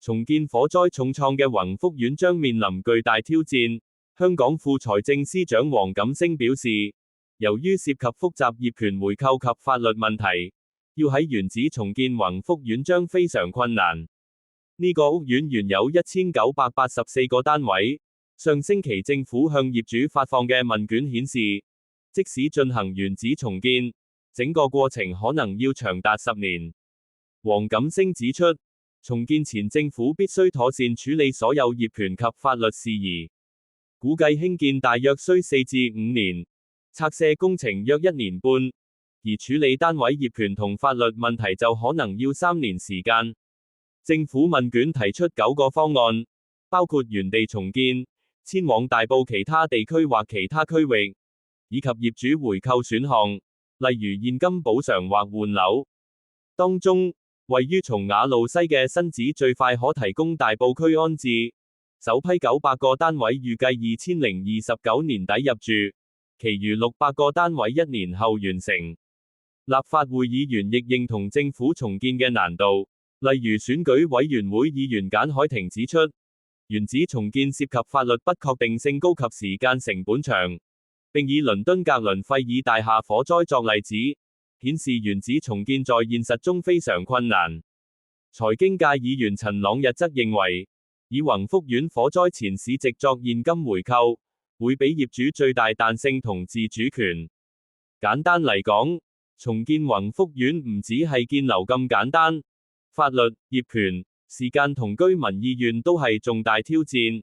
重建火災重創嘅宏福苑將面臨巨大挑戰。香港副財政司長黃錦星表示，由於涉及複雜業權回購及法律問題，要喺原址重建宏福苑將非常困難。呢個屋苑原有1984個單位，上星期政府向業主發放嘅問卷顯示，即使進行原址重建，整個過程可能要長達10年。黃錦星指出，重建前政府必須妥善處理所有業權及法律事宜，估計興建大約需4至5年，拆卸工程約1年半，而處理單位業權同法律問題就可能要3年時間。政府問卷提出9個方案，包括原地重建、遷往大埔其他地區或其他區域，以及業主回購選項，例如現金補償或換樓。當中，位於松雅路西嘅新址最快可提供大埔區安置，首批900個單位預計2029年底入住，其餘600個單位1年後完成。立法會議員亦認同政府重建嘅難度，例如選舉委員會議員簡海婷指出，原址重建涉及法律不確定性高及時間成本長，並以倫敦格倫費爾大廈火災作例子，顯示原址重建在現實中非常困難。財經界議員陳朗日則認為，以宏福苑火災前市值作現金回購，會俾業主最大彈性同自主權。簡單嚟講，重建宏福苑唔只係建樓咁簡單，法律、業權、時間同居民意願都係重大挑戰。